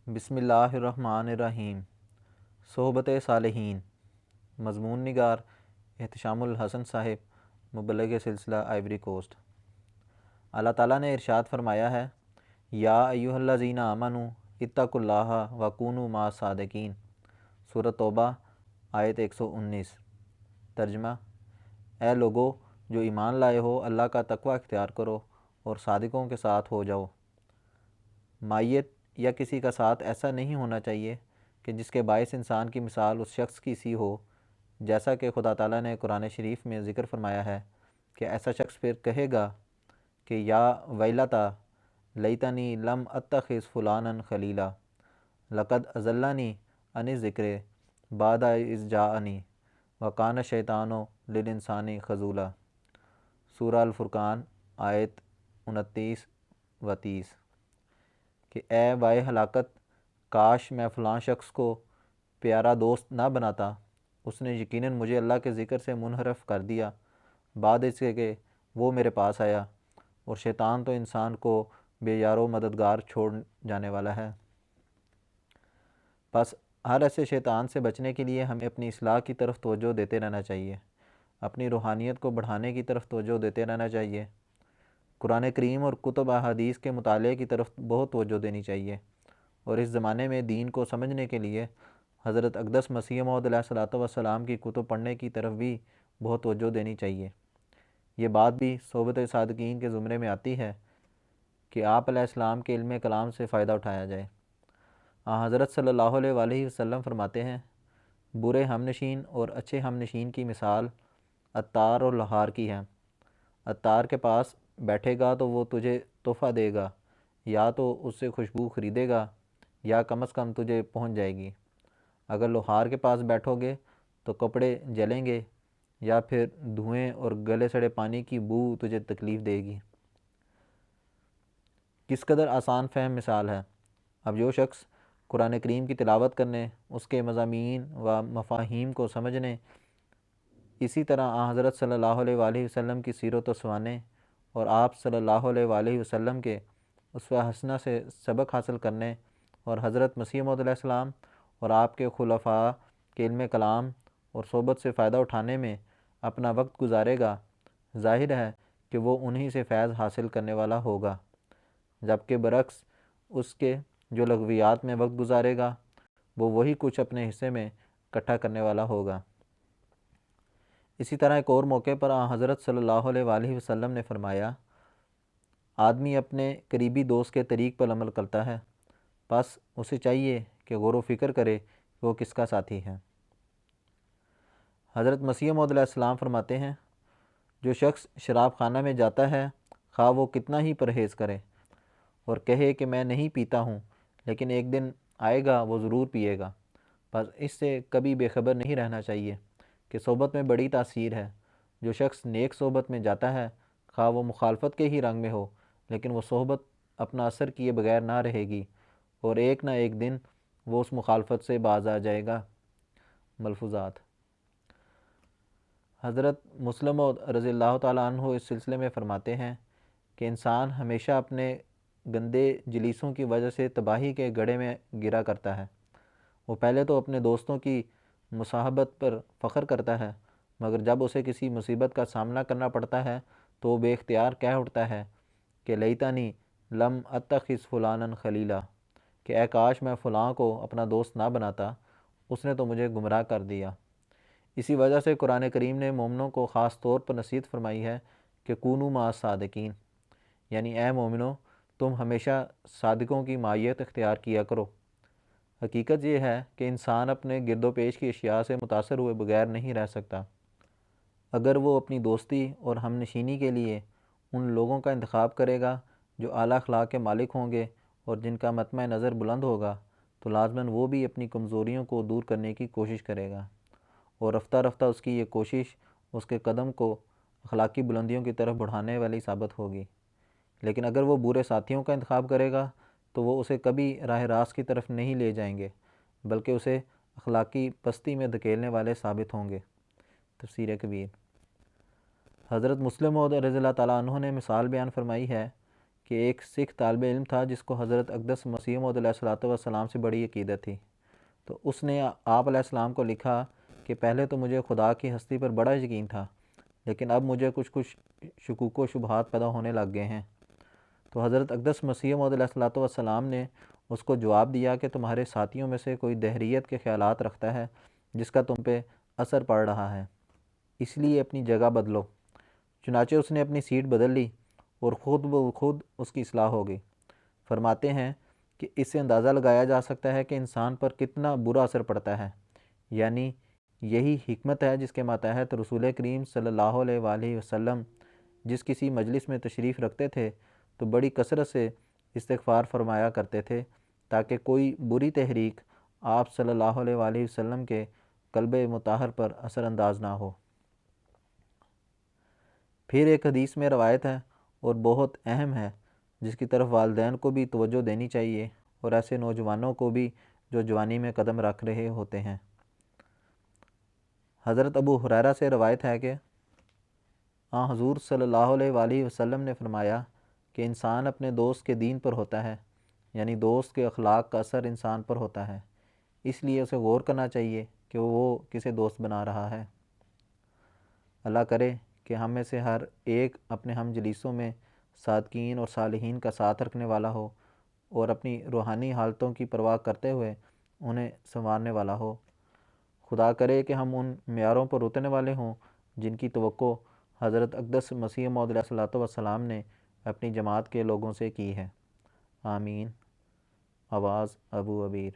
بسم اللہ الرحمن الرحیم۔ صحبت صالحین۔ مضمون نگار احتشام الحسن صاحب، مبلغ سلسلہ آئیوری کوسٹ۔ اللہ تعالیٰ نے ارشاد فرمایا ہے، یا ایھا الذین آمنوا اتقوا اللہ وکونوا مع الصادقین۔ سورۃ توبہ آیت 119۔ ترجمہ: اے لوگو جو ایمان لائے ہو، اللہ کا تقوی اختیار کرو اور صادقوں کے ساتھ ہو جاؤ۔ مائیت یا کسی کا ساتھ ایسا نہیں ہونا چاہیے کہ جس کے باعث انسان کی مثال اس شخص کی سی ہو، جیسا کہ خدا تعالیٰ نے قرآن شریف میں ذکر فرمایا ہے کہ ایسا شخص پھر کہے گا کہ یا ویلتا لیتنی لم اتخذ فلانا خلیلا لقد اضلنی عن الذکر بعد اذ جاءنی وکان الشیطان للانسان خذولا۔ سورہ الفرقان آیت 29 و 30۔ کہ اے وائے ہلاکت، کاش میں فلاں شخص کو پیارا دوست نہ بناتا، اس نے یقیناً مجھے اللہ کے ذکر سے منحرف کر دیا بعد اس کے کہ وہ میرے پاس آیا، اور شیطان تو انسان کو بے یار و مددگار چھوڑ جانے والا ہے۔ بس ہر ایسے شیطان سے بچنے کے لیے ہمیں اپنی اصلاح کی طرف توجہ دیتے رہنا چاہیے، اپنی روحانیت کو بڑھانے کی طرف توجہ دیتے رہنا چاہیے، قرآن کریم اور کتب احادیث کے مطالعے کی طرف بہت توجہ دینی چاہیے، اور اس زمانے میں دین کو سمجھنے کے لیے حضرت اقدس مسیح موعود علیہ الصلوۃ والسلام کی کتب پڑھنے کی طرف بھی بہت توجہ دینی چاہیے۔ یہ بات بھی صحبت صادقین کے زمرے میں آتی ہے کہ آپ علیہ السلام کے علم کلام سے فائدہ اٹھایا جائے۔ حضرت صلی اللہ علیہ وآلہ وسلم فرماتے ہیں، برے ہم نشین اور اچھے ہم نشین کی مثال عطار اور لوہار کی ہے۔ عطار کے پاس بیٹھے گا تو وہ تجھے تحفہ دے گا، یا تو اس سے خوشبو خریدے گا یا کم از کم تجھے پہنچ جائے گی۔ اگر لوہار کے پاس بیٹھو گے تو کپڑے جلیں گے یا پھر دھوئیں اور گلے سڑے پانی کی بو تجھے تکلیف دے گی۔ کس قدر آسان فہم مثال ہے۔ اب جو شخص قرآن کریم کی تلاوت کرنے، اس کے مضامین و مفاہیم کو سمجھنے، اسی طرح حضرت صلی اللہ علیہ وآلہ وسلم کی سیرت و سوانے اور آپ صلی اللہ علیہ وآلہ وسلم کے اسوہ حسنہ سے سبق حاصل کرنے، اور حضرت مسیح موعود علیہ السلام اور آپ کے خلفاء کے علم کلام اور صحبت سے فائدہ اٹھانے میں اپنا وقت گزارے گا، ظاہر ہے کہ وہ انہی سے فیض حاصل کرنے والا ہوگا، جبکہ برعکس اس کے جو لغویات میں وقت گزارے گا وہ وہی کچھ اپنے حصے میں اکٹھا کرنے والا ہوگا۔ اسی طرح ایک اور موقع پر حضرت صلی اللہ علیہ وآلہ وسلم نے فرمایا، آدمی اپنے قریبی دوست کے طریق پر عمل کرتا ہے، بس اسے چاہیے کہ غور و فکر کرے کہ وہ کس کا ساتھی ہے۔ حضرت مسیح موعود علیہ السلام فرماتے ہیں، جو شخص شراب خانہ میں جاتا ہے، خواہ وہ کتنا ہی پرہیز کرے اور کہے کہ میں نہیں پیتا ہوں، لیکن ایک دن آئے گا وہ ضرور پیے گا، بس اس سے کبھی بے خبر نہیں رہنا چاہیے کہ صحبت میں بڑی تاثیر ہے۔ جو شخص نیک صحبت میں جاتا ہے، خواہ وہ مخالفت کے ہی رنگ میں ہو، لیکن وہ صحبت اپنا اثر کیے بغیر نہ رہے گی، اور ایک نہ ایک دن وہ اس مخالفت سے باز آ جائے گا۔ ملفوظات۔ حضرت مسلم رضی اللہ تعالیٰ عنہ اس سلسلے میں فرماتے ہیں کہ انسان ہمیشہ اپنے گندے جلیسوں کی وجہ سے تباہی کے گڑھے میں گرا کرتا ہے۔ وہ پہلے تو اپنے دوستوں کی مصاحبت پر فخر کرتا ہے، مگر جب اسے کسی مصیبت کا سامنا کرنا پڑتا ہے تو وہ بے اختیار کہہ اٹھتا ہے کہ لیتنی لم اتخذ فلانا خلیلا، کہ اے کاش میں فلاں کو اپنا دوست نہ بناتا، اس نے تو مجھے گمراہ کر دیا۔ اسی وجہ سے قرآن کریم نے مومنوں کو خاص طور پر نصیحت فرمائی ہے کہ کونوا مع الصادقین، یعنی اے مومنو تم ہمیشہ صادقوں کی معیت اختیار کیا کرو۔ حقیقت یہ ہے کہ انسان اپنے گرد و پیش کی اشیاء سے متاثر ہوئے بغیر نہیں رہ سکتا۔ اگر وہ اپنی دوستی اور ہم نشینی کے لیے ان لوگوں کا انتخاب کرے گا جو اعلیٰ اخلاق کے مالک ہوں گے اور جن کا مطمع نظر بلند ہوگا، تو لازماً وہ بھی اپنی کمزوریوں کو دور کرنے کی کوشش کرے گا، اور رفتہ رفتہ اس کی یہ کوشش اس کے قدم کو اخلاقی بلندیوں کی طرف بڑھانے والی ثابت ہوگی۔ لیکن اگر وہ برے ساتھیوں کا انتخاب کرے گا تو وہ اسے کبھی راہ راست کی طرف نہیں لے جائیں گے، بلکہ اسے اخلاقی پستی میں دھکیلنے والے ثابت ہوں گے۔ تفسیر کبیر۔ حضرت مسلم موعود رضی اللہ تعالیٰ عنہ نے مثال بیان فرمائی ہے کہ ایک سکھ طالب علم تھا جس کو حضرت اقدس مسیح موعود علیہ الصلوۃ والسلام سے بڑی عقیدت تھی، تو اس نے آپ علیہ السلام کو لکھا کہ پہلے تو مجھے خدا کی ہستی پر بڑا یقین تھا، لیکن اب مجھے کچھ شکوک و شبہات پیدا ہونے لگ گئے ہیں۔ تو حضرت اقدس مسیح موعود علیہ الصلوۃ والسلام نے اس کو جواب دیا کہ تمہارے ساتھیوں میں سے کوئی دہریت کے خیالات رکھتا ہے جس کا تم پہ اثر پڑ رہا ہے، اس لیے اپنی جگہ بدلو۔ چنانچہ اس نے اپنی سیٹ بدل لی اور خود بخود اس کی اصلاح ہو گئی۔ فرماتے ہیں کہ اس سے اندازہ لگایا جا سکتا ہے کہ انسان پر کتنا برا اثر پڑتا ہے، یعنی یہی حکمت ہے جس کے ماتحت رسول کریم صلی اللہ علیہ وآلہ وسلم جس کسی مجلس میں تشریف رکھتے تھے تو بڑی کثرت سے استغفار فرمایا کرتے تھے تاکہ کوئی بری تحریک آپ صلی اللہ علیہ وآلہ وسلم کے قلب مطہر پر اثر انداز نہ ہو۔ پھر ایک حدیث میں روایت ہے اور بہت اہم ہے، جس کی طرف والدین کو بھی توجہ دینی چاہیے اور ایسے نوجوانوں کو بھی جو جوانی میں قدم رکھ رہے ہوتے ہیں۔ حضرت ابو ہریرہ سے روایت ہے کہ حضور صلی اللہ علیہ وآلہ وسلم نے فرمایا کہ انسان اپنے دوست کے دین پر ہوتا ہے، یعنی دوست کے اخلاق کا اثر انسان پر ہوتا ہے، اس لیے اسے غور کرنا چاہیے کہ وہ کسے دوست بنا رہا ہے۔ اللہ کرے کہ ہم میں سے ہر ایک اپنے ہم جلیسوں میں صادقین اور صالحین کا ساتھ رکھنے والا ہو اور اپنی روحانی حالتوں کی پرواہ کرتے ہوئے انہیں سنوارنے والا ہو۔ خدا کرے کہ ہم ان معیاروں پر اترنے والے ہوں جن کی توقع حضرت اقدس مسیح موعود علیہ الصلوۃ والسلام نے اپنی جماعت کے لوگوں سے کی ہے۔ آمین۔ آواز ابو عبیر۔